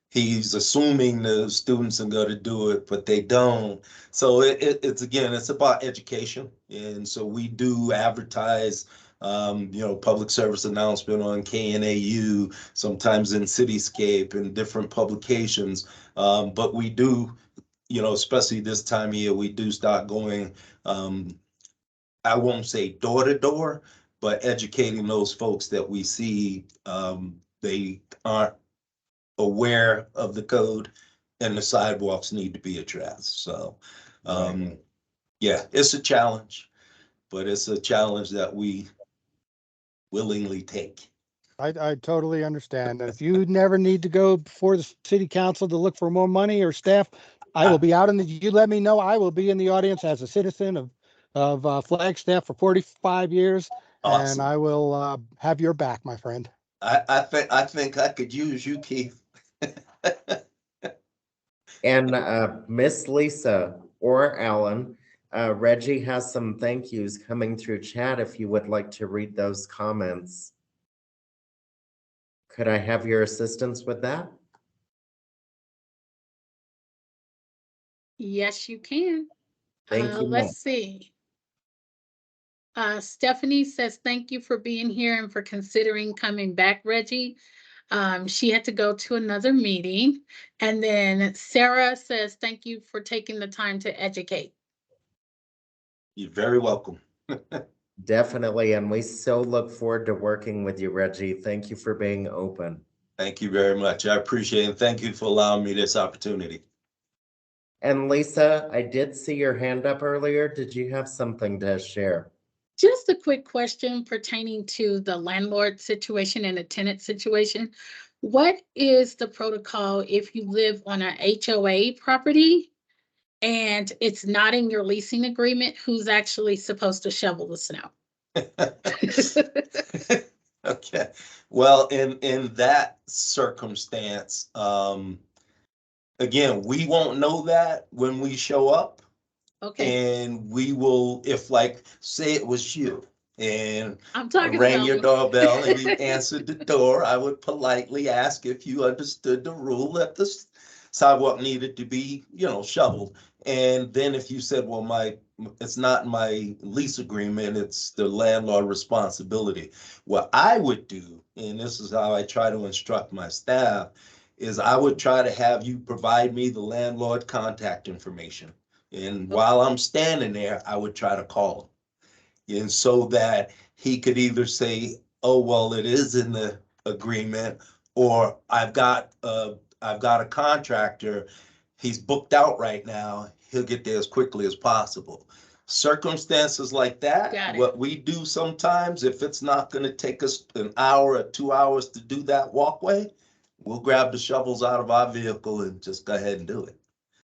He's assuming the students are going to do it, but they don't. So it's again, it's about education. And so we do advertise, public service announcement on KNAU, sometimes in Cityscape and different publications. But we do, especially this time of year, we do start going, I won't say door to door, but educating those folks that we see they aren't aware of the code and the sidewalks need to be addressed. So, yeah, it's a challenge, but it's a challenge that we willingly take. I totally understand. And if you never need to go before the city council to look for more money or staff, I will be out in the, you let me know, I will be in the audience as a citizen of Flagstaff for 45 years. Awesome. And I will have your back, my friend. I think I could use you, Keith. And Miss Lisa or Alan, Reggie has some thank yous coming through chat if you would like to read those comments. Could I have your assistance with that? Yes, you can. Thank you. Let's see. Stephanie says, thank you for being here and for considering coming back, Reggie. She had to go to another meeting. And then Sarah says, thank you for taking the time to educate. You're very welcome. Definitely. And we so look forward to working with you, Reggie. Thank you for being open. Thank you very much. I appreciate it. Thank you for allowing me this opportunity. And Lisa, I did see your hand up earlier. Did you have something to share? Just a quick question pertaining to the landlord situation and the tenant situation. What is the protocol if you live on an HOA property and it's not in your leasing agreement? Who's actually supposed to shovel the snow? Okay. Well, in that circumstance, again, we won't know that when we show up. Okay. And we will, if like, say it was you and I'm talking rang about your me. doorbell and you answered the door, I would politely ask if you understood the rule that the sidewalk needed to be, shoveled. And then if you said, well, it's not my lease agreement, it's the landlord responsibility. What I would do, and this is how I try to instruct my staff, is I would try to have you provide me the landlord contact information. And while I'm standing there, I would try to call him. And so that he could either say, oh, well, it is in the agreement, or I've got a contractor, he's booked out right now, he'll get there as quickly as possible. Circumstances like that, what we do sometimes, if it's not gonna take us an hour or 2 hours to do that walkway, we'll grab the shovels out of our vehicle and just go ahead and do it.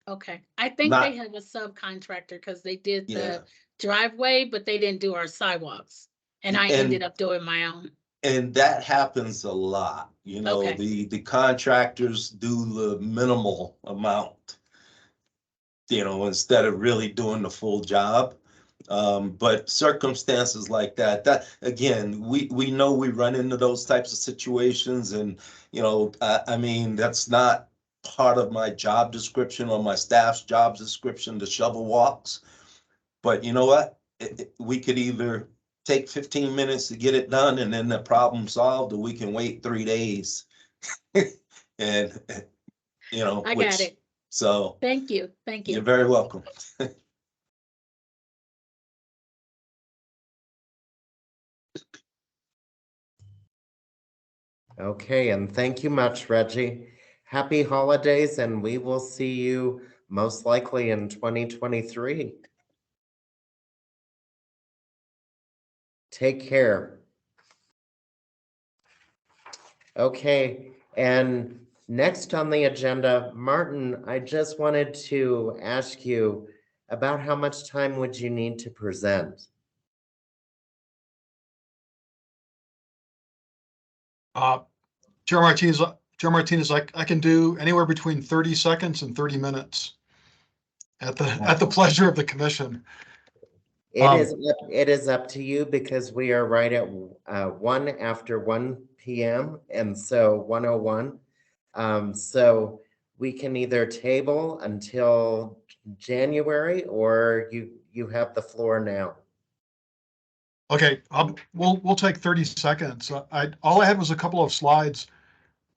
Okay, I think they have a subcontractor because they did the driveway, but they didn't do our sidewalks. And I ended up doing my own. And that happens a lot. The contractors do the minimal amount, instead of really doing the full job. But circumstances like that again, we know we run into those types of situations. And, I mean, that's not part of my job description or my staff's job description to shovel walks. But you know what? We could either take 15 minutes to get it done and then the problem solved, or we can wait 3 days. And, I got it. So thank you. Thank you. You're very welcome. Okay, and thank you much, Reggie. Happy holidays, and we will see you most likely in 2023. Take care. Okay, and next on the agenda, Martin, I just wanted to ask you about how much time would you need to present? Chair Martinez, I can do anywhere between 30 seconds and 30 minutes at the pleasure of the commission. It is up to you because we are right at 1 after 1 p.m. and so 1:01. So we can either table until January or you have the floor now. Okay, we'll take 30 seconds. All I had was a couple of slides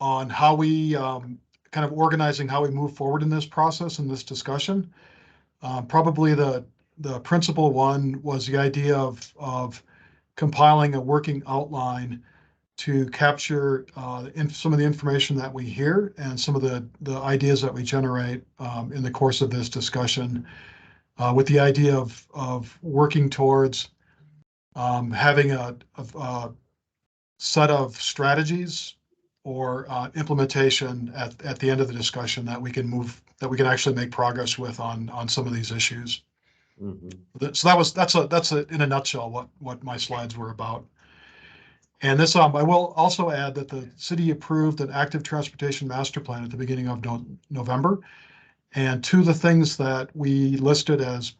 on how we kind of organizing how we move forward in this process, in this discussion. Probably the principal one was the idea of compiling a working outline to capture some of the information that we hear and some of the ideas that we generate in the course of this discussion, with the idea of working towards having a set of strategies or implementation at the end of the discussion that we can actually make progress with on some of these issues. Mm-hmm. So that's in a nutshell what my slides were about. And this, I will also add that the city approved an active transportation master plan at the beginning of November. And two of the things that we listed as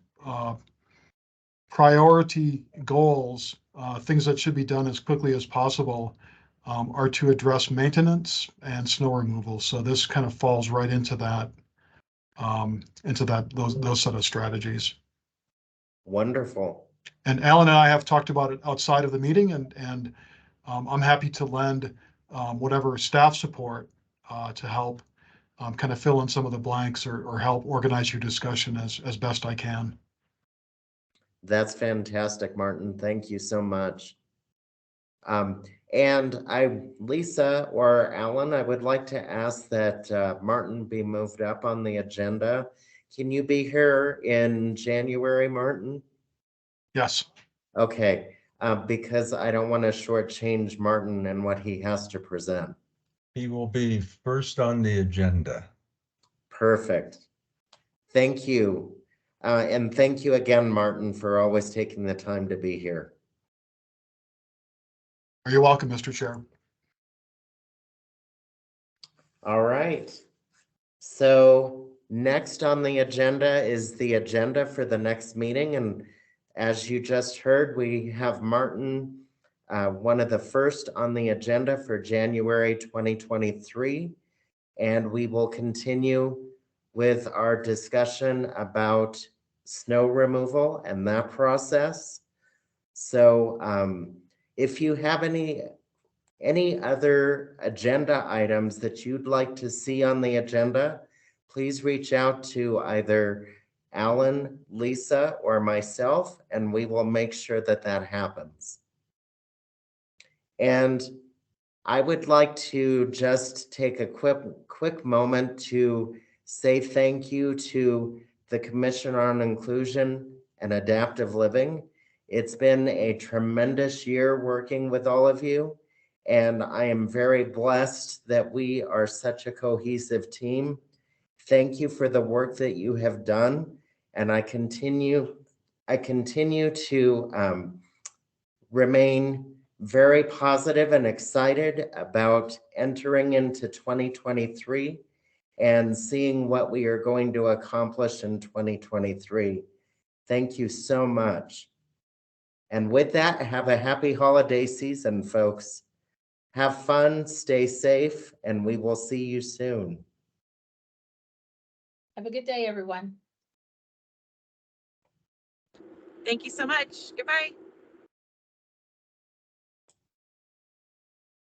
priority goals, things that should be done as quickly as possible, are to address maintenance and snow removal. So this kind of falls right into that, those set of strategies. Wonderful. And Alan and I have talked about it outside of the meeting, and I'm happy to lend whatever staff support to help kind of fill in some of the blanks or help organize your discussion as best I can. That's fantastic, Martin. Thank you so much. And Lisa or Alan, I would like to ask that Martin be moved up on the agenda. Can you be here in January, Martin? Yes. Okay, because I don't want to shortchange Martin and what he has to present. He will be first on the agenda. Perfect. Thank you. And thank you again, Martin, for always taking the time to be here. You're welcome, Mr. Chair. All right. So next on the agenda is the agenda for the next meeting. And as you just heard, we have Martin, one of the first on the agenda for January 2023. And we will continue with our discussion about snow removal and that process. So if you have any other agenda items that you'd like to see on the agenda, please reach out to either Alan, Lisa, or myself, and we will make sure that that happens. And I would like to just take a quick moment to say thank you to the Commission on Inclusion and Adaptive Living. It's been a tremendous year working with all of you, and I am very blessed that we are such a cohesive team. Thank you for the work that you have done, and I continue to remain very positive and excited about entering into 2023 and seeing what we are going to accomplish in 2023. Thank you so much. And with that, have a happy holiday season, folks. Have fun, stay safe, and we will see you soon. Have a good day, everyone. Thank you so much. Goodbye.